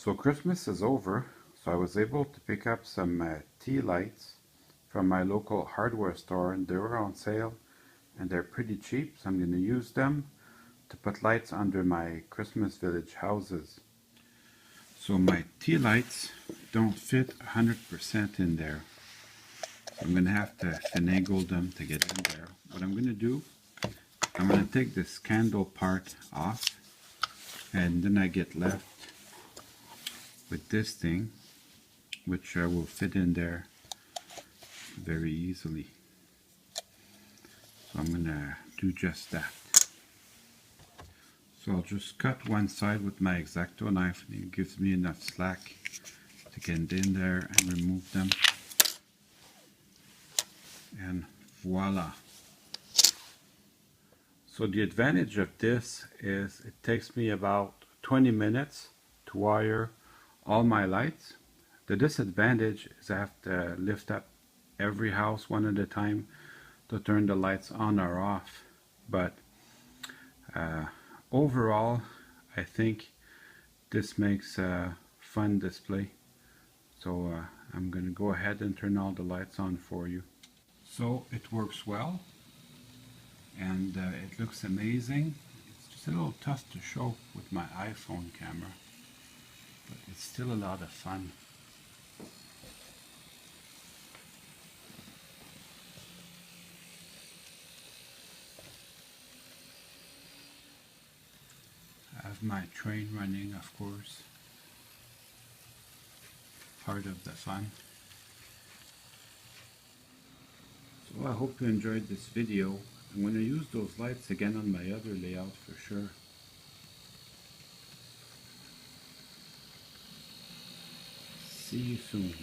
So Christmas is over, so I was able to pick up some tea lights from my local hardware store, and they were on sale and they're pretty cheap, so I'm going to use them to put lights under my Christmas village houses. So my tea lights don't fit 100% in there. So I'm going to have to finagle them to get in there. What I'm going to do, I'm going to take this candle part off, and then I get left with this thing, which will fit in there very easily. So I'm going to do just that. So I'll just cut one side with my X-Acto knife, and it gives me enough slack to get in there and remove them. And voila. So the advantage of this is it takes me about 20 minutes to wire all my lights. The disadvantage is I have to lift up every house one at a time to turn the lights on or off. But overall, I think this makes a fun display. So I'm going to go ahead and turn all the lights on for you. So it works well, and it looks amazing. It's just a little tough to show with my iPhone camera, but it's still a lot of fun. I have my train running, of course, part of the fun. So I hope you enjoyed this video. I'm going to use those lights again on my other layout for sure. See you soon.